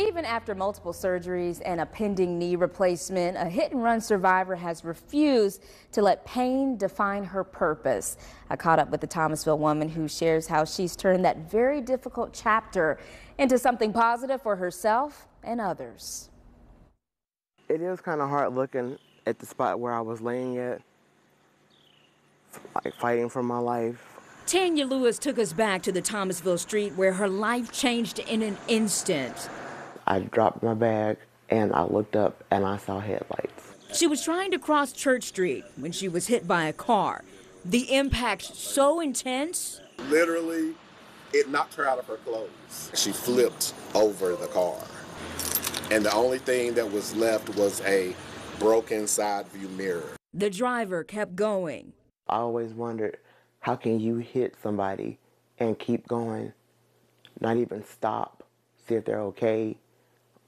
Even after multiple surgeries and a pending knee replacement, a hit-and-run survivor has refused to let pain define her purpose. I caught up with the Thomasville woman who shares how she's turned that very difficult chapter into something positive for herself and others. It is kind of hard looking at the spot where I was laying at, like fighting for my life. Tanya Lewis took us back to the Thomasville street where her life changed in an instant. I dropped my bag and I looked up and I saw headlights. She was trying to cross Church Street when she was hit by a car. The impact so intense. Literally, it knocked her out of her clothes. She flipped over the car. And the only thing that was left was a broken side view mirror. The driver kept going. I always wondered, how can you hit somebody and keep going, not even stop, see if they're okay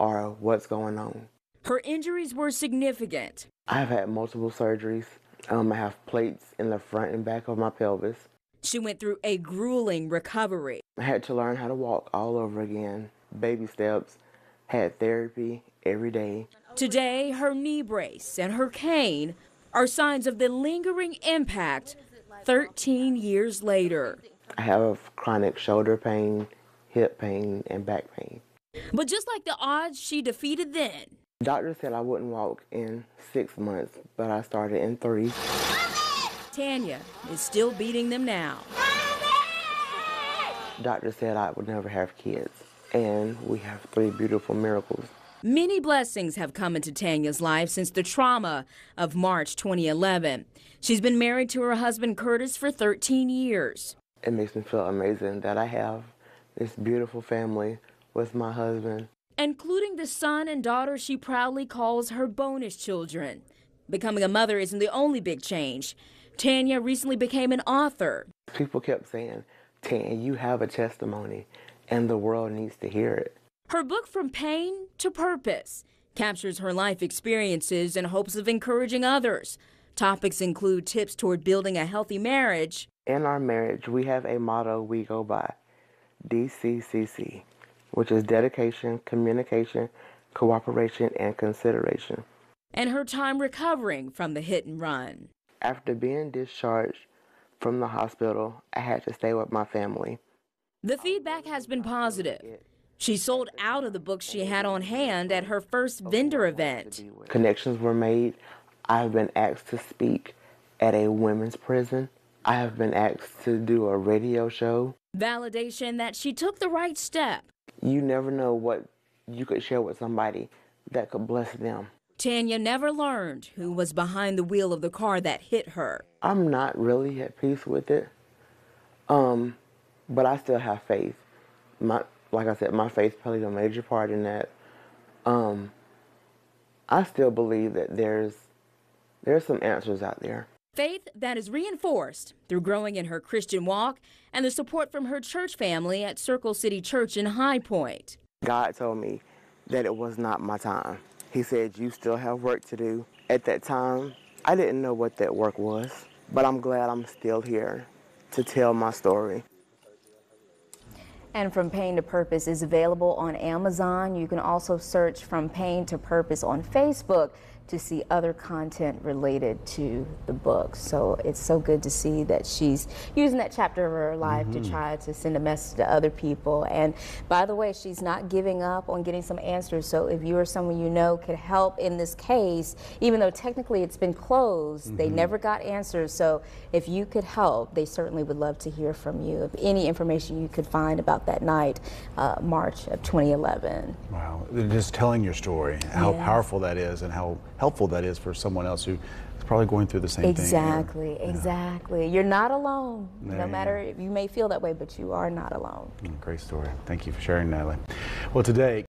or what's going on? Her injuries were significant. I've had multiple surgeries. I have plates in the front and back of my pelvis. She went through a grueling recovery. I had to learn how to walk all over again, baby steps, had therapy every day. Today, her knee brace and her cane are signs of the lingering impact 13 years later. I have chronic shoulder pain, hip pain, and back pain. But just like the odds she defeated then. Doctor said I wouldn't walk in 6 months, but I started in 3. Tanya is still beating them now. Doctor said I would never have kids, and we have 3 beautiful miracles. Many blessings have come into Tanya's life since the trauma of March 2011. She's been married to her husband Curtis for 13 years. It makes me feel amazing that I have this beautiful family with my husband. Including the son and daughter she proudly calls her bonus children. Becoming a mother isn't the only big change. Tanya recently became an author. People kept saying, Tanya, you have a testimony, and the world needs to hear it. Her book, From Pain to Purpose, captures her life experiences in hopes of encouraging others. Topics include tips toward building a healthy marriage. In our marriage, we have a motto we go by, DCCC, which is dedication, communication, cooperation, and consideration. And her time recovering from the hit and run. After being discharged from the hospital, I had to stay with my family. The feedback has been positive. She sold out of the books she had on hand at her first vendor event. Connections were made. I have been asked to speak at a women's prison. I have been asked to do a radio show. Validation that she took the right step. You never know what you could share with somebody that could bless them. Tanya never learned who was behind the wheel of the car that hit her. I'm not really at peace with it, but I still have faith. Like I said, my faith played a major part in that. I still believe that there's some answers out there. Faith that is reinforced through growing in her Christian walk and the support from her church family at Circle City Church in High Point. God told me that it was not my time. He said, you still have work to do. At that time, I didn't know what that work was, but I'm glad I'm still here to tell my story. And From Pain to Purpose is available on Amazon. You can also search From Pain to Purpose on Facebook to see other content related to the book. So it's so good to see that she's using that chapter of her life to try to send a message to other people. And by the way, she's not giving up on getting some answers. So if you or someone you know could help in this case, even though technically it's been closed, they never got answers. So if you could help, they certainly would love to hear from you. If any information you could find about that night, March of 2011. Wow, just telling your story, how powerful that is and how helpful that is for someone else who is probably going through the same thing. Exactly. You're not alone. No matter if you may feel that way, but you are not alone. Great story. Thank you for sharing, Natalie. Well, today